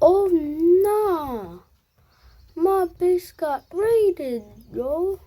Oh no! My base got raided, bro.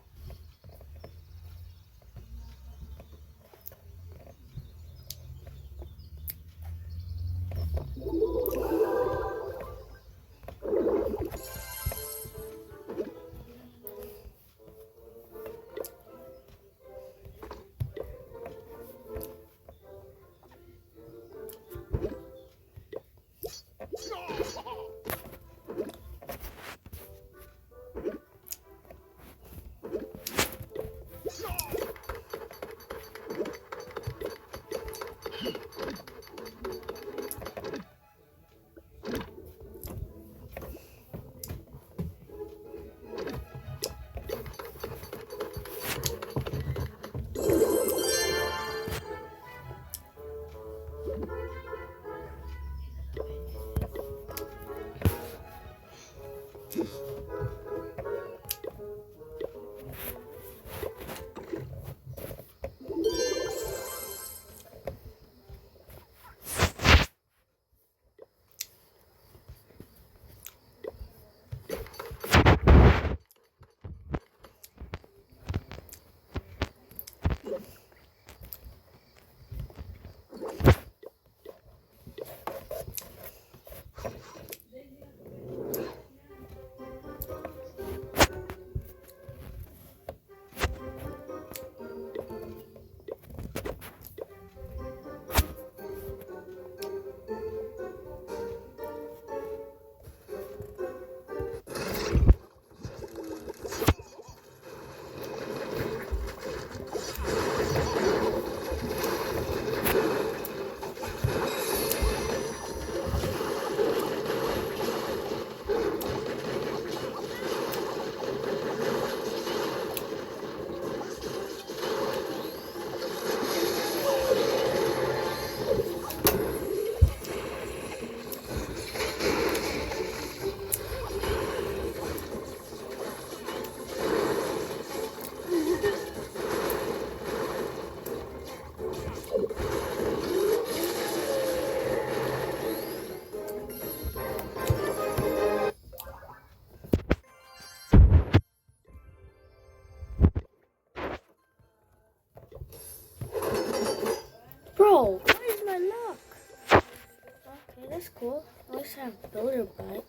Bro, where's my luck? Okay, that's cool. I always have builder bite.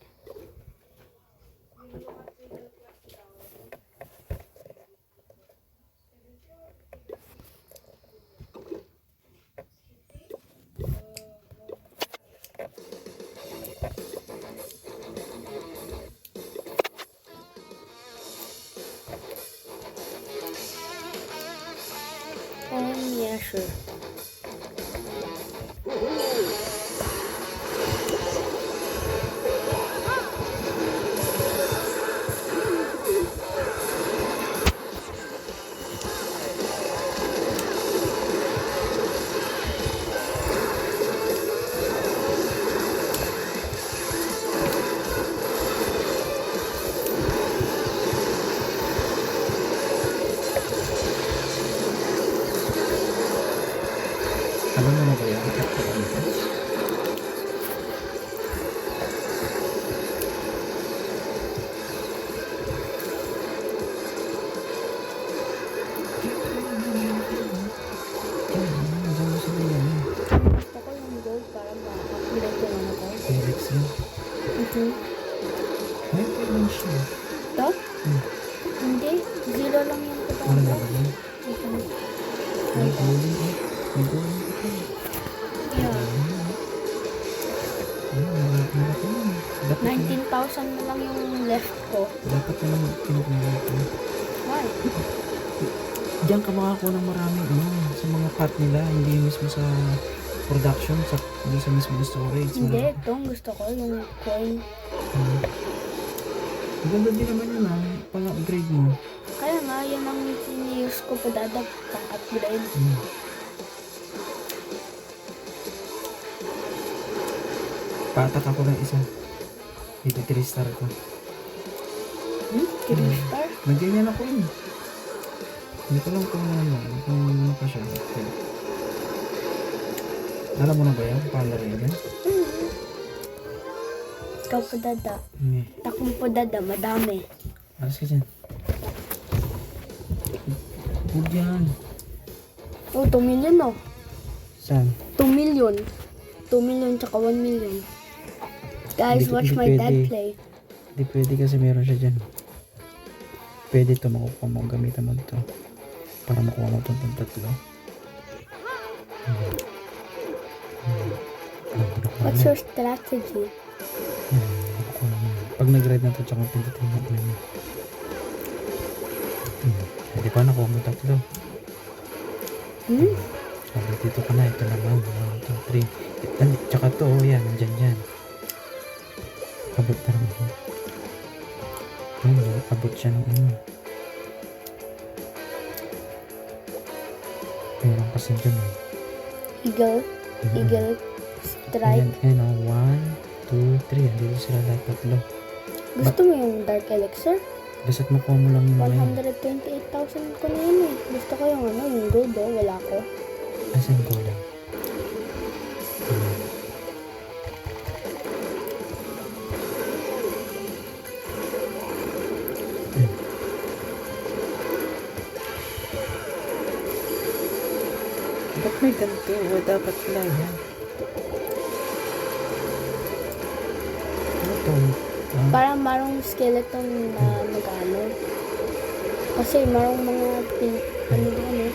Yeah, sure. Alam mo na ba yan? Ikat ka dito. Gusto ko yung gold para ma-upgrade ko lang ako. Felix yun. May lang siya. Ito? Hindi. Zero lang yung Wala kapag na ba yun? May golden eh. May golden ka pa. Yeah. Malaki yun. Dapat 19,000 na lang yung left ko. Dapat naman kinukuha ko. Why? Diyan ka makakuha ng maraming sa mga pot nila, hindi mismo sa production, hindi sa mismo storage. Hindi. Itong gusto ko, yung coin. Maganda din naman yun pang-upgrade mo. Kaya nga, yun ang sinuse ko padadag pang-upgrade. Patak ako ng isa. Dito 3 star ko. 3 star? Nagyanyan ako yun. Hindi ko lang kung ano pa siya. Okay. Alam mo na ba yan? Palaro yan? Ikaw po dada. Hindi. Takong po dada, madami. Alas ka dyan. Huwag yan. Oh, 2 million oh. Saan? 2 million. 2 million tsaka 1 million. Guys, Hindi- watch hindi my dad pwede. play. Hindi pwede kasi meron siya dyan. Pwede ito makukuha mo. Gamitan mo ito. Para makuha mo itong tatlo. What's your strategy? Makukuha mo. Pag nag-ride na ito, tsaka pindutin mo na yun. Hindi pa nakuha mo tatlo. Hmm? Sabi dito ka na. Ito naman. 1, 2, 3. Tsaka ito. Oh, yan. Nandyan dyan. Abot na naman. Abot siya ng ano. Meron kasi dyan eh. Eagle. Eagle. Strike. Ayan o. 1, 2, 3. Andito sila lahat tatlo. Gusto mo yung dark elixir? Basta't makuha mo lang yung mga yun. 128,000 ko na yun eh. Gusto ko yung ano, yung gold oh. Wala ko. Asan ko lang? Ba't may ganito? O dapat lang yan. Ano to? Parang marong skeleton na nag-ano. Kasi marong mga ano doon eh.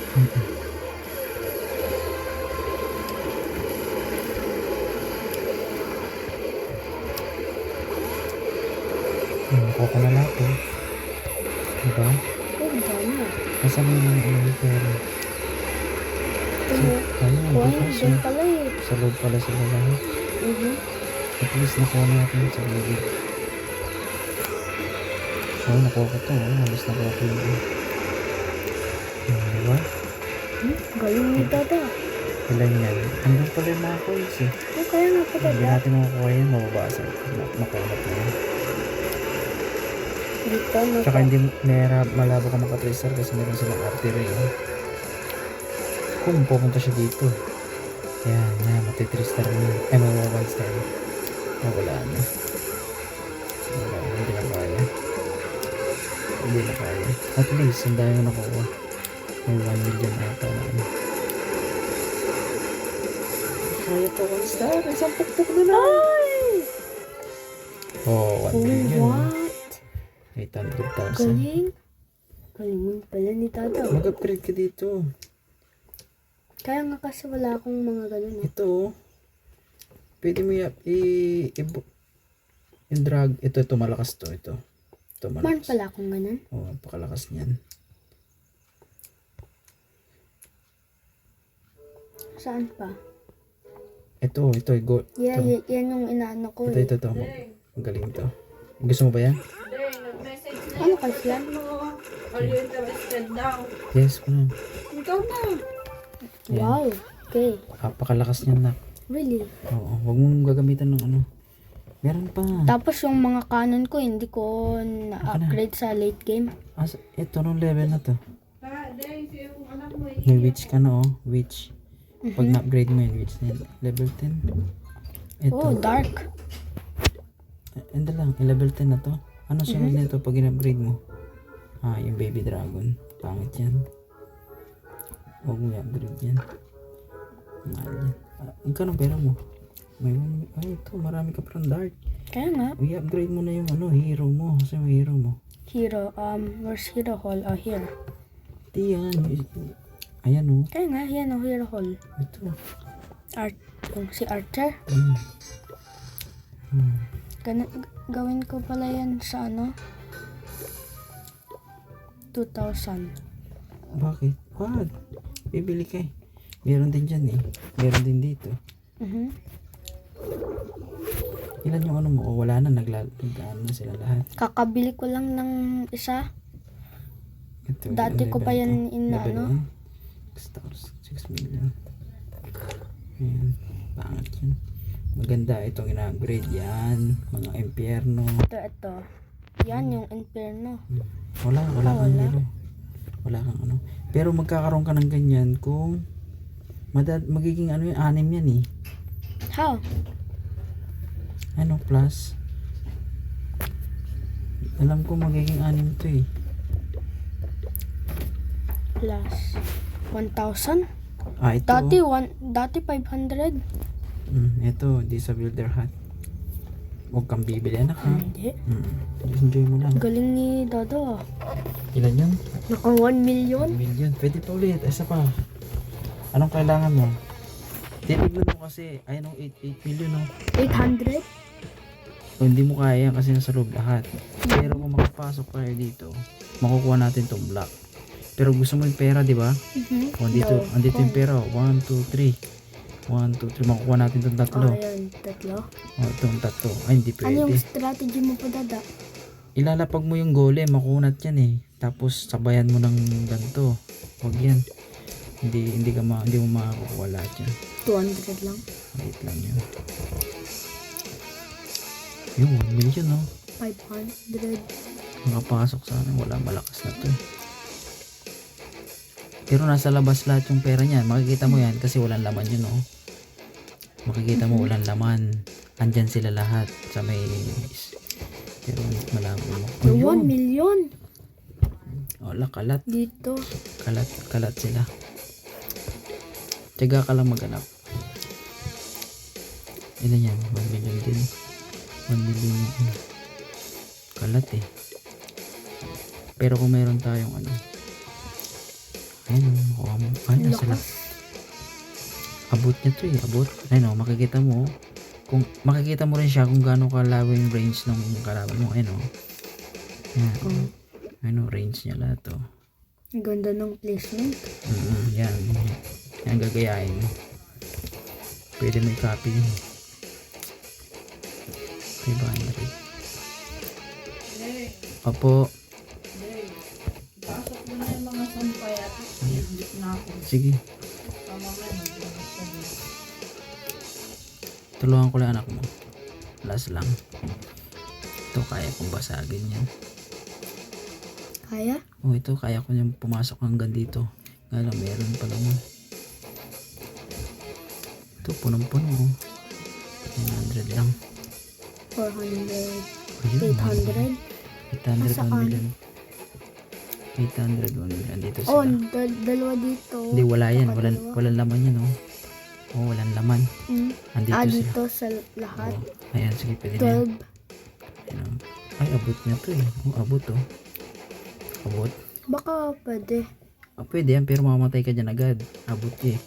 Nakuha ko na lahat eh. Diba? Oh, dami ah. Nasaan mo yung ano pero? Ayun, Coin, diba? doon pala eh. Sa loob pala sila lahat. At least nakuha natin sa gilid. Oo, nakuha ko ito. Halos nakuha ko yun. Diba? Galing ni Dada. Ilan yan? Andun pala yung mga coins eh. Oh, kaya nga po Hindi Dada. natin makukuha yan. Mababasag. Makulat na yan. Dito, Tsaka hindi malabo ka makatracer kasi meron silang artery. Kung pupunta siya dito. Yan. Matitrister na yun. Ay, mababag star. Wala na. Wala na. Hindi na kaya. Hindi na kaya. At least, ang dami mo nakuha. May 1 million ata na ano. Kaya to 1 star. Isang pukpuk na lang. Oh, 1 million. what? 800,000. Galing. Galing mo pala ni Dada. Mag-upgrade ka dito. Kaya nga kasi wala akong mga ganun eh. Ito, pwede mo i-drag. Ito, malakas to. Ito Man malakas. pala akong ganun. Oo, pakalakas niyan. Saan pa? Ito, go. Yeah, Ito. yan yung inaano ko eh. Ito. Ang galing to. Gusto mo ba yan? Ano kasi yan? Are you interested now? Yes, ma'am. Ikaw na. Yan. Wow. Okay. Pakalakas niyan na. Really? Oo, huwag mong gagamitan ng ano. Meron pa. Tapos yung mga cannon ko, hindi ko na-upgrade sa late game. Ito, nung level na to. Dave, yung anak mo eh. May witch ka na, oh. Witch. Pag na-upgrade mo yun, witch na yun. Level 10. Ito. Oh, dark. Hindi lang, level 10 na to. Ano sunod nito pag in-upgrade mo? Yung baby dragon. Pangit yan. Huwag mo i-upgrade yan. Mahal yan. Ikaw ng pera mo? Ito, marami ka parang dark. Kaya nga. I-upgrade mo na yung hero mo. Kasi yung hero mo. Hero, where's Hero Hall? Oh, here. Di yan. Ayan o. Kaya nga, yan ang Hero Hall. Ito. Si Archer. Gawin ko pala yan sa ano? 2,000. Bakit? Wag. Bibili ka eh. Meron din dyan eh. Meron din dito. Ilan yung ano mo? O wala na. Naglaan na sila lahat. Kakabili ko lang ng isa. Ito, Dati ko pa yan level 1. Stars. 6 million. Ayan. Pangit yun. Maganda itong ina-upgrade yan. Mga impyerno. Ito. Yan yung Inferno. Wala kang hero. Wala kang ano. Pero magkakaroon ka ng ganyan kung Magiging ano yung 6 yan eh. How? Ano plus? Alam ko magiging 6 to eh. Plus 1,000? Ito. Dati 500. Ito, di sa builder hut. Huwag kang bibili anak ha. Hindi. Just enjoy mo lang. Galing ni Dodo. Ilan yun? Naka 1 million. 1 million. Pwede pa ulit. Isa pa. Anong kailangan mo? Tinignan mo kasi, ayun ang 8 million no. 800? O, hindi mo kaya yan kasi nasa loob lahat. Pero kung makapasok tayo dito, makukuha natin tong block. Pero gusto mo yung pera, di ba? O, andito yung pera. 1, 2, 3. 1, 2, 3. Makukuha natin itong tatlo. Ayan, tatlo. O, itong tatlo. Ay, hindi Ano yung pwede. strategy mo pa, Dada? Ilalapag mo yung golem, makunat yan eh. Tapos sabayan mo ng ganito. Huwag yan. Hindi mo makakuha lahat yan. 200 lang. Wait lang yun. Yung 1 million no. 500. Makapasok sana. Wala, malakas na to eh. Pero nasa labas lahat yung pera niyan. Makikita mo yan kasi walang laman yun no. Makikita mo walang laman. Andyan sila lahat sa may... Pero malabo mo. Yung 1 million. Wala, kalat. Dito. Kalat sila. Tiyaga ka lang maghanap. Ilan yan? 1 million din. 1 million yung ano. Kalat eh. Pero kung meron tayong ano. Ayun o, makuha mo. Ay, nasa lang. Abot niya to eh. Abot. Ayun o, makikita mo. Kung makikita mo rin siya kung gaano kalawin yung range ng kalaban mo. Ayun o. Yan. Ayun o, range niya lahat o. Ang ganda ng placement. Yan. Yan gagayain mo. Pwede may copy yun. 500. Opo. Pasok mo na yung mga sampay at i-edit na ako. Sige. Mamamaya mag-edit ka din. Tulungan ko lang anak mo. Last lang. Ito kaya kong basagin yan. Kaya? Oh, ito kaya ko niyang pumasok hanggang dito. Nga lang, meron pa naman. Ito, punong-puno. Oh. 900 lang. 400. Ayun, 800. 800, 1 Nasaan? million. 800, 1 million. Dito Oh, sila. dalawa dito. Hindi, wala yan. Saka dalawa. Walang laman yan, oh. Oh, walang laman. Andito sila. Dito sa lahat. Oh, ayan, sige, pwede na yan. 12. Ayan, oh. Ay, abot na to eh. Oh, abot, oh. Abot. Baka pwede. Ah, pwede yan, pero mamamatay ka dyan agad. Abot eh.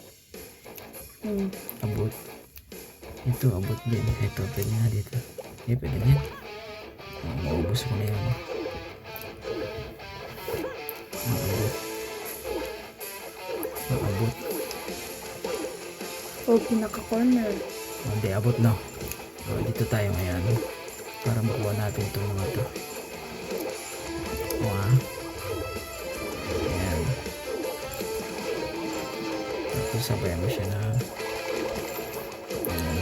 Abot. Ito, abot din. Ito, pwede na dito. Eh, pwede na yan. Oh, maubos ko na yun. Abot. Abot. O, pinaka-corner. Oh, hindi, abot na. Oh, dito tayo ngayon. Para makuha natin itong mga to. Oh, ah. Ayan. Tapos sabayan mo siya na. Ayan.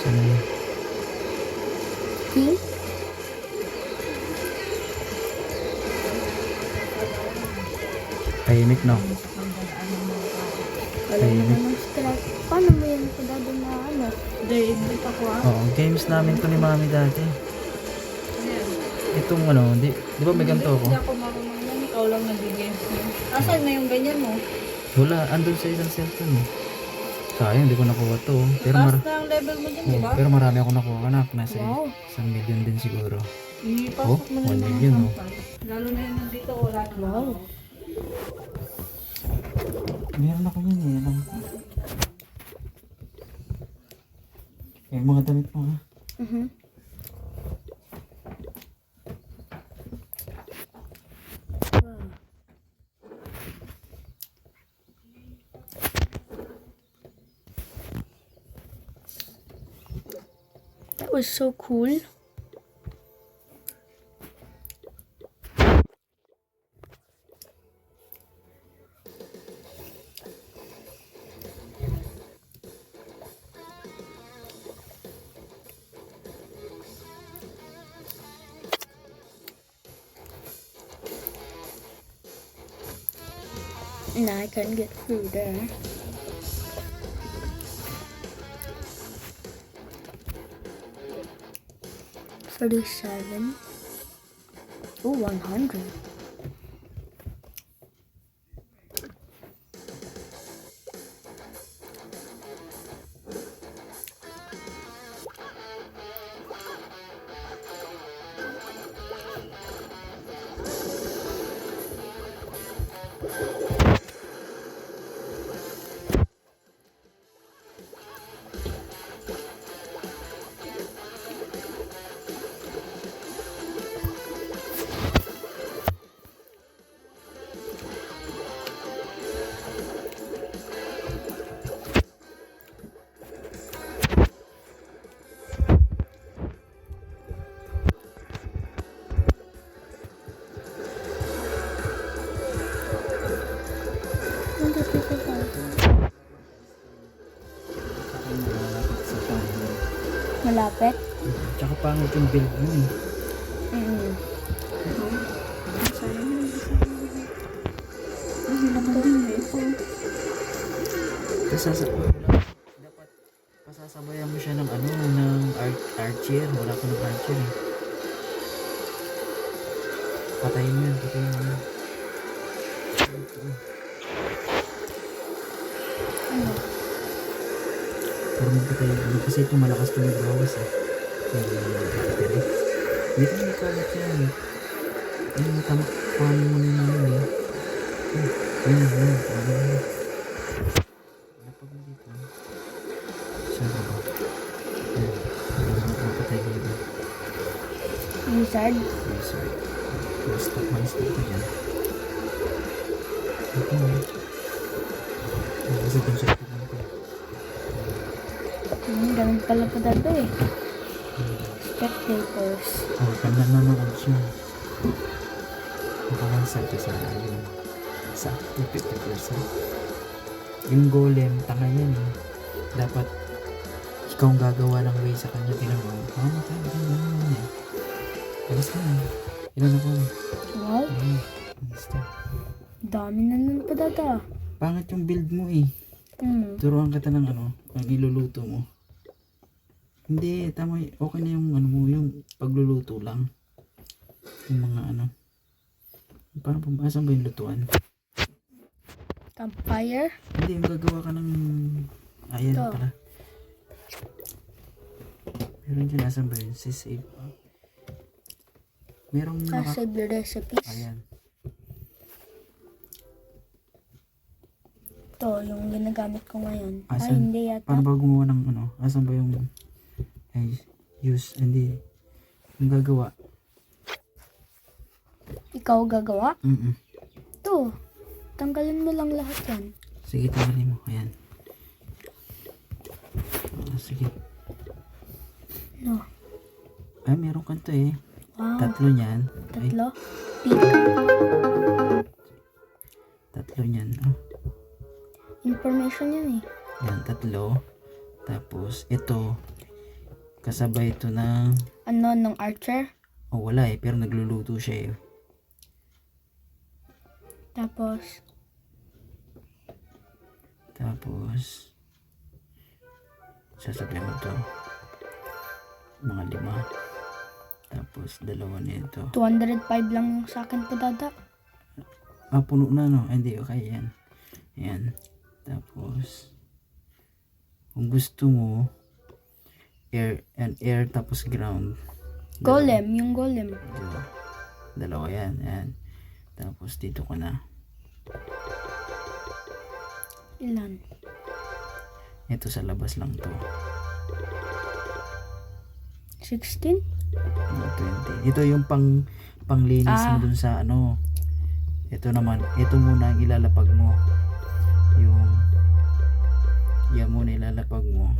Sana. King? Tahimik no? Wala naman ng strike. Paano mo yan kadado na ano? Edit ako ah. Oo, games namin to ni mami dati. Itong ano, di ba may ganito ako? Hindi ako marunong yan. Ikaw lang nag-games mo. Asan na yung ganyan mo? Wala, andun sa isang cellphone eh. Sayang, hindi ko nakuha to. Pero, Taas na ang level mo dyan, di ba? pero marami ako nakuha anak. Nasa Wow. 1 million din siguro. Ipasok mo na 1 yung mga million, oh. sampay. Lalo na yung nandito, wala na. Wow. Meron ako yun eh, alam ko. Yung mga damit mo ha. Wow. That was so cool. And I can get through there. $37. Oh, 100. Malapit? Tsaka pangit yung build mo eh. Mm. Dapat pasasabayan mo siya ng ng archer. Wala ka ng archer eh. Patayin mo yan. Ano? Pero magpatayin mo. Kasi ito malakas ito magbawas eh. Dito may kalat yan. Ayun, paano mo na yun eh. Ayun. Lapag mo dito. Saan ka ba? Ayun. Mapatay ko dito. Wizard? Sorry. Stop my step ko dyan. Ito eh. Kasi kung siya ito lang ko. Ganun pala po dito eh. Spectators. Oh, pag nanonood siya. Makakansal ka sa yun. Sa 50%. Yung golem, tanga yan eh. Dapat ikaw ang gagawa ng way sa kanya. Tinanong, matay ba yun eh. Alas na eh. Ilan ako eh. Wow, Alas na. dami na nun po data. Pangit yung build mo eh. Turuan kita ng ang iluluto mo. Hindi, tama okay na yung mo, yung pagluluto lang. Yung mga parang pumbasan ba yung lutuan? Campfire? Hindi, yung gagawa ka ng, ayan Ito. pala. Meron dyan, asan ba yun? Save. Merong Save your recipes. ayan. Ito, yung ginagamit ko ngayon. Ay, Asan? hindi yata. Paano ba gumawa ng asan ba yung, hindi. Yung gagawa. Ikaw gagawa? Mm. Ito. Tanggalin mo lang lahat yan. Sige, tanggalin mo. Ayan. Sige. No. Ay, meron ka to eh. Wow. Tatlo niyan. Ay, Tatlo. Pika. tatlo niyan. Information yan eh. Yan, tatlo. Tapos, ito. Kasabay ito ng, Ano, nung archer? wala eh. Pero nagluluto siya eh. Tapos, sasabihin mo to. Mga 5. Tapos, 2 nito. 205 lang yung sa akin po dada. Puno na no? Hindi, okay. Yan. Yan. Tapos, kung gusto mo, air tapos ground. Golem, yung golem. 2 yan. Yan. Tapos, dito ko na. Ilan? Ito sa labas lang to. 16? 20. Ito yung panglinis mo dun sa Ito naman, ito muna ang ilalapag mo. Yan muna ilalapag mo.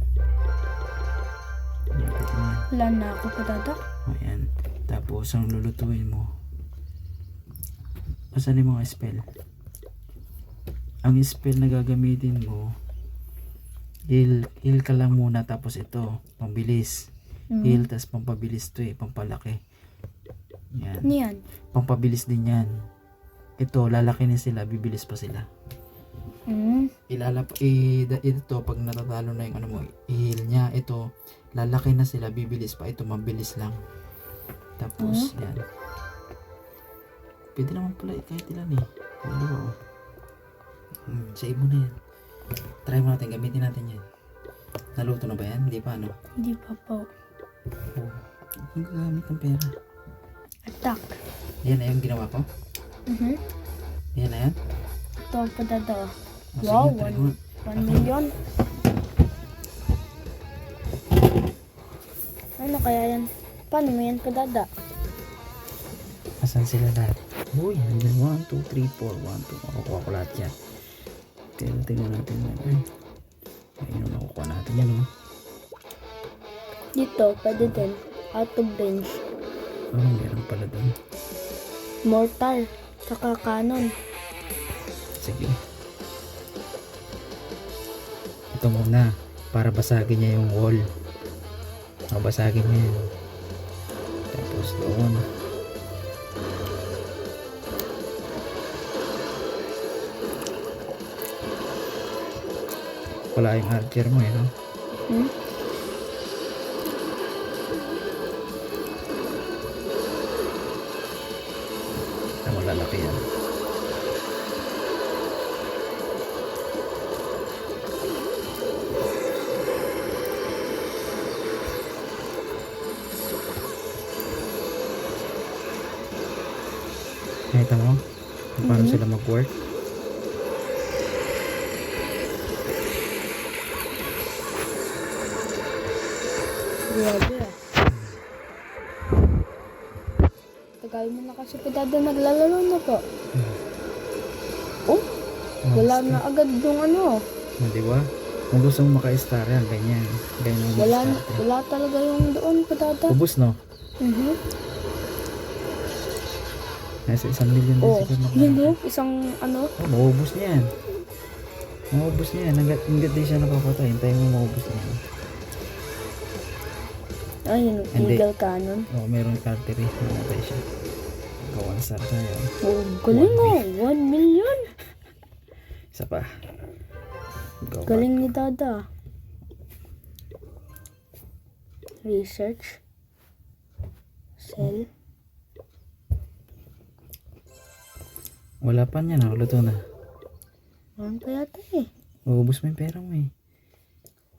Lapit mo yan. Wala na ako po dada. Yan. Tapos ang lulutuin mo. Asan yung mga spell? Ang spell na gagamitin mo, heal ka lang muna, tapos ito, pambilis. Heal, tas pampabilis to pampalaki. Yan. Ano yan? Pampabilis din yan. Ito, lalaki na sila, bibilis pa sila. Ito pag natatalo na yung ano mo, i-heal niya. Ito, lalaki na sila, bibilis pa. Ito, mabilis lang. Tapos, yan. Pwede naman pala, kahit ilan eh. Dalawa oh. Save mo na yan. Try mo natin, gamitin natin yan. Naluto na ba yan? Hindi pa, ano? Hindi pa po. Oh. Ang gagamit ng pera. Attack. Yan na yung ginawa ko? Yan na yan? Ito po dada. Oh, Wow, sige, try mo. 1 million. Ano kaya yan? Paano mo yan po dada? Asan sila lahat? Uy, nandun 1, 2, 3, 4, 1, 2. Makukuha ko lahat yan. Pero tingnan natin yan. Ayun, nakukuha natin yan, oh. Dito, pwede din. Out of range. Oh, meron pala dun. Mortar. Saka cannon. Sige. Ito muna. Para basagin niya yung wall. Basagin niya yun. Tapos doon. Wala yung archer mo eh, no? Malalaki yan. Nakita mo? Paano sila mag-work? Grabe ah. Tagal mo na kasi po dada naglalaro na po. Oh, wala na agad yung ano. Di ba? Kung gusto mo maka-star yan, ganyan. Ganyan Wala, wala talaga yung doon po dada. ubus, no? Nasa 1 million din Oh, siguro yun o, isang ano. Oh, maubos niya yan. Maubos niya yan. Hanggat di siya napapatay. Hintayin mo maubos niya yan. Ayun, Hindi. eagle cannon. Oh, meron artery. Namatay siya. Gawan star tayo. Oh, galing o, 1 million. Isa pa. Go back. Galing ni dada. Research. Sell. Wala pa niya na. Luto na. Meron pa yata eh. Maubos mo yung pera mo eh.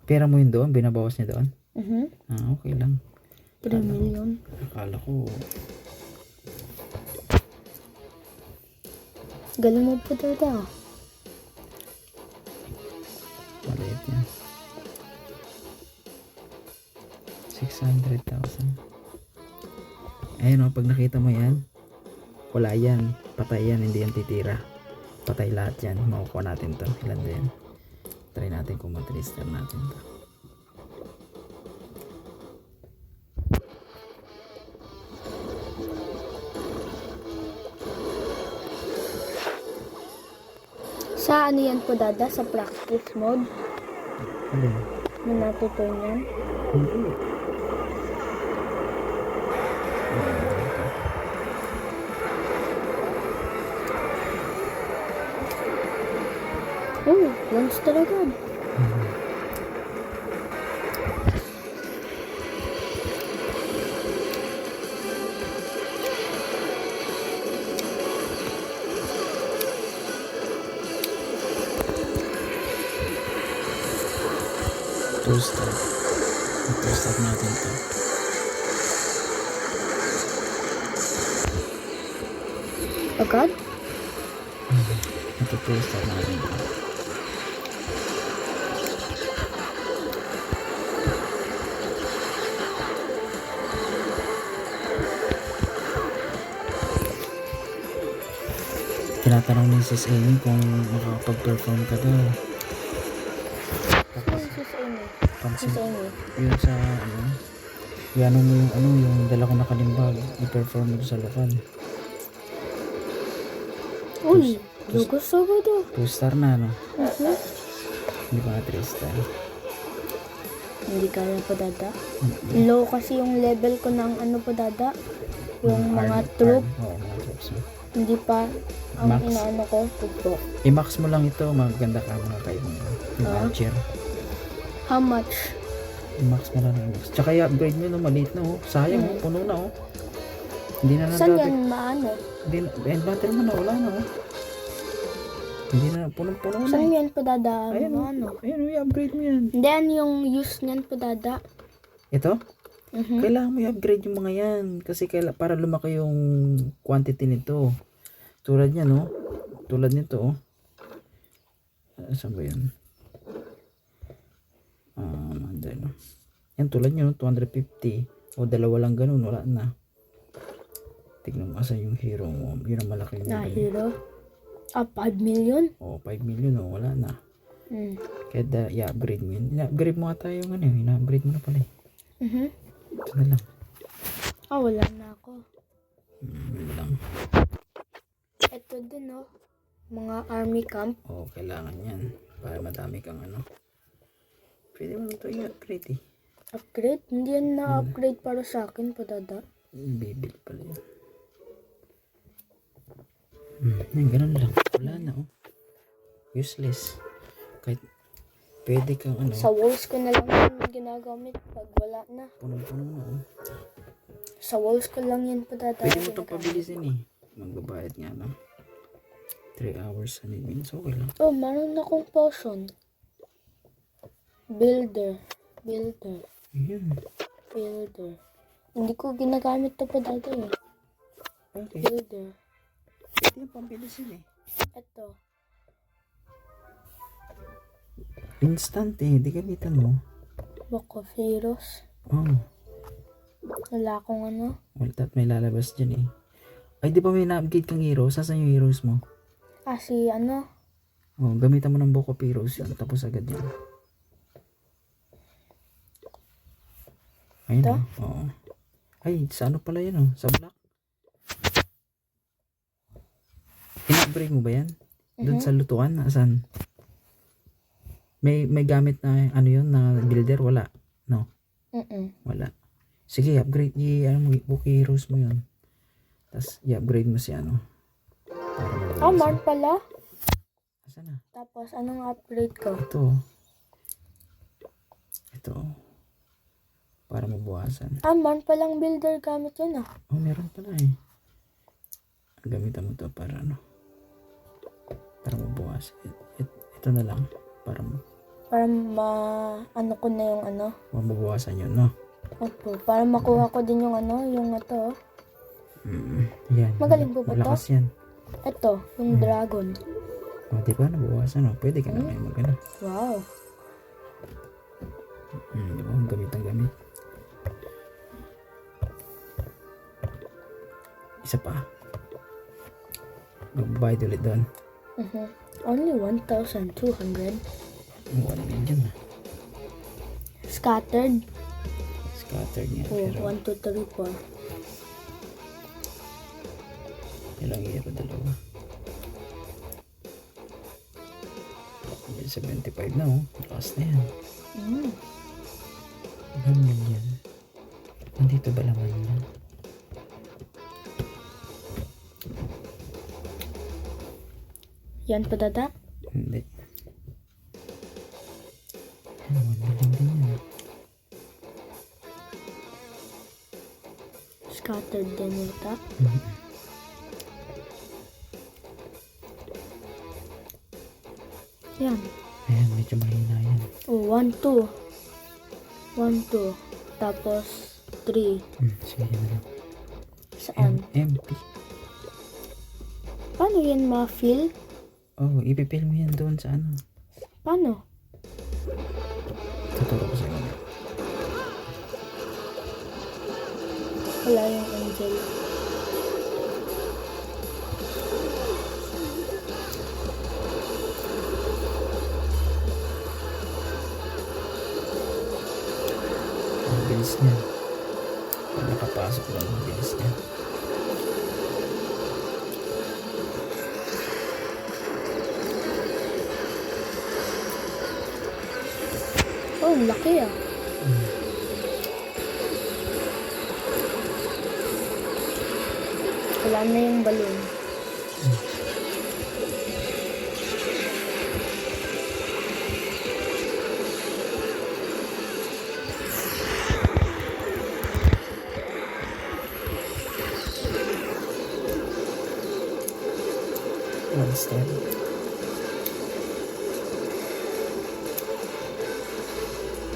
Pera mo yun doon? Binabawas niya doon? Okay lang. 3 million. Akala ko. Galing mo po dada. Maliit yan. 600,000. Ayun o, pag nakita mo yan, wala yan. Patay yan, hindi yan titira. Patay lahat yan. Makukuha natin to. Ilan din. Try natin kung matregister natin to. Sa ano yan po dada? Sa practice mode? Alin? May natutunan yan? Hindi. Oh, launch talaga. Two-step. Two-step natin to. Agad? Ito two-step natin to. Tinatanong ni Sis Amy kung makakapag-perform ka daw. Ano yung sis Amy? Pansin, Sis Amy? yun sa ano, yan mo yung ano, yung dala ko na kalimbag, i-perform mo sa lokal. Uy, lugos agad ah. 2-star na, no? Hindi ba 3-star? Hindi kaya po dada. Low kasi yung level ko ng ano po dada. Yung mga troop. Oo, mga troops mo. Hindi pa. Ang Max. inaano ko, tupo. I-max mo lang ito, maganda ka mga kayo. Yung archer. How much? I-max mo lang i-max. Tsaka i-upgrade mo, no, maliit na, oh. Sayang, oh, puno na, oh. Hindi na Saan nadagdag. yan maano? Hindi na, battery mo na, wala na, oh. Hindi na, puno-puno na. Saan yan padadaan? Ayan, oh. Ano? Ayan, oh, i-upgrade mo yan. Hindi, ano yung use niyan padada? Ito? Mhm. Kailangan mo i-upgrade yung mga yan. Kasi para lumaki yung quantity nito. Tulad yan, oh. Tulad nito, oh. Saan ba yan? Andun. Yan, tulad nyo, 250. O, dalawa lang ganun, wala na. Tignan mo, asan yung hero mo. Yun ang malaki Na yung hero? 5 million? O, 5 million, o, wala na. Mm. Kaya i-upgrade mo yun. I-upgrade mo ata yung ano, i-upgrade mo na pala, eh. Mhm. Ito na lang. Wala na ako. Yun lang. Ito din, oh. Mga army camp. O, kailangan yan. Para madami kang ano. Pwede mo ito i-upgrade, eh. Upgrade? Hindi yan na-upgrade para sa akin, padada. Bibili pala yun. Yan, ganun lang. Wala na, oh. Useless. Kahit pwede kang ano. Sa walls ko na lang yan ginagamit pag wala na. Punong-puno na, oh. Sa walls ko lang yan padada. Pwede mo itong pabilisin, eh. Magbabayad nga lang. 3 hours sa minutes. Okay lang. Oh, meron akong potion. Builder. Ayan. Builder. Hindi ko ginagamit to padada, eh. Okay. Builder. Pwede yung pabilisin, eh. Ito. Instant, eh. Di gamitan mo. Book of Heroes. Oh. Wala akong ano. Wala, may lalabas dyan, eh. Ay, di ba may na-upgrade kang hero? Saan yung heroes mo? Si ano. Oh, gamitan mo ng Book of Heroes yun. Tapos agad yan. Ayun, Ito? oh. Oo. Ay, sa ano pala yan, oh? Sa black. In-upgrade mo ba yan? Doon sa lutuan? Asan? May gamit na ano yun na builder? Wala. No? Wala. Sige, upgrade. Book Heroes mo yun. Tapos, i-upgrade mo si ano. Para Man pala. Asan na? Tapos, anong upgrade ko? Ito. Ito. Para mabuwasan. Man palang builder gamit yun, ah. Oh, meron pala, eh. Gamitan mo to para ano. Para mabuwasan. Ito na lang. Para Para ano ko na yung ano. mabawasan yun, no? Opo. Para makuha ko din yung ano, yung ito. Yan. Magaling po ba to? Malakas yan. Ito, yung dragon. O, di ba? Nabawasan, no? Pwede ka na ngayon mag-ano. Wow. Di ba? Gamit ang gamit. Isa pa. Magbabayad ulit doon. Only 1,200. 1 million na. Scattered. Scattered niya. Oh, Pero 1, 2, 3, 4. ilang hero? Dalawa. 75 na, oh. Lakas na yan. 1 million. Nandito ba laman na? Yan padada. Hindi. Yan, 1 million din yan. Scattered din yata. Yan. Ayan, medyo mahina yan. Oh, 1, 2. 1, 2. Tapos, 3. Sige na lang. Saan? Empty. Paano yan ma-fill? Oh, ipipil mo yan doon sa ano. Paano? Tuturo ko sa inyo. Wala yung angel. Ang bilis niya. Pag nakapasok lang, ang bilis niya. Oh, laki ah. Wala na yung balloon. 1 star.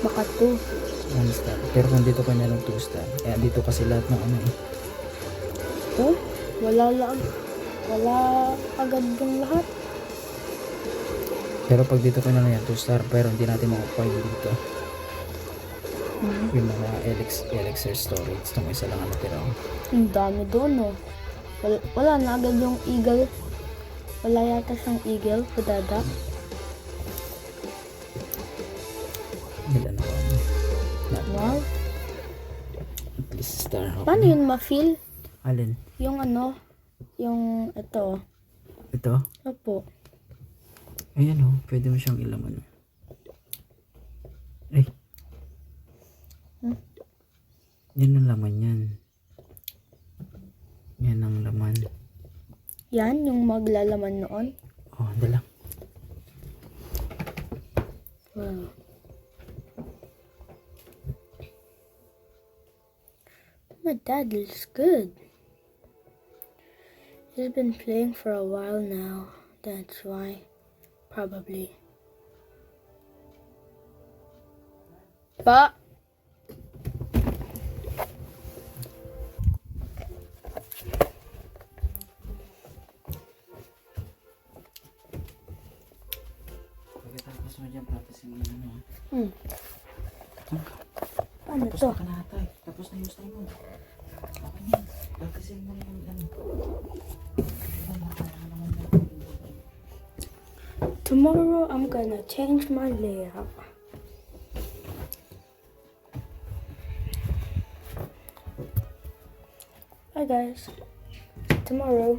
Baka 2. 1 star. Pero kung dito ka ng 2 star, kaya dito kasi lahat ng ano eh. Oh, wala lang. Wala agad yung lahat. Pero pag dito ka na yan 2 star, pero hindi natin makukuha yung dito. Yung mga elixir storage, itong isa lang ang natira. Ang dami doon, no? Wala na agad yung eagle. Wala yata siyang eagle, padada. Ilan na ba? Wow. At least star. Okay. Paano yun ma-feel? Alin? Yung ano, yung ito. Ito? Opo. Ayan o, pwede mo siyang ilaman. Ay. Yan ang laman yan. Yan ang laman. Yan, yung maglalaman noon. Oh, dala. Wow. My dad looks good. He's been playing for a while now. That's why. Probably. Pa! Pagkatapos mo dyan, practice mo yun ano. Paano Tapos to? na ka na atay. Tapos na yung style mo. Okay yan. Practice mo yung ano. Tomorrow I'm gonna change my layout. Bye guys. Tomorrow.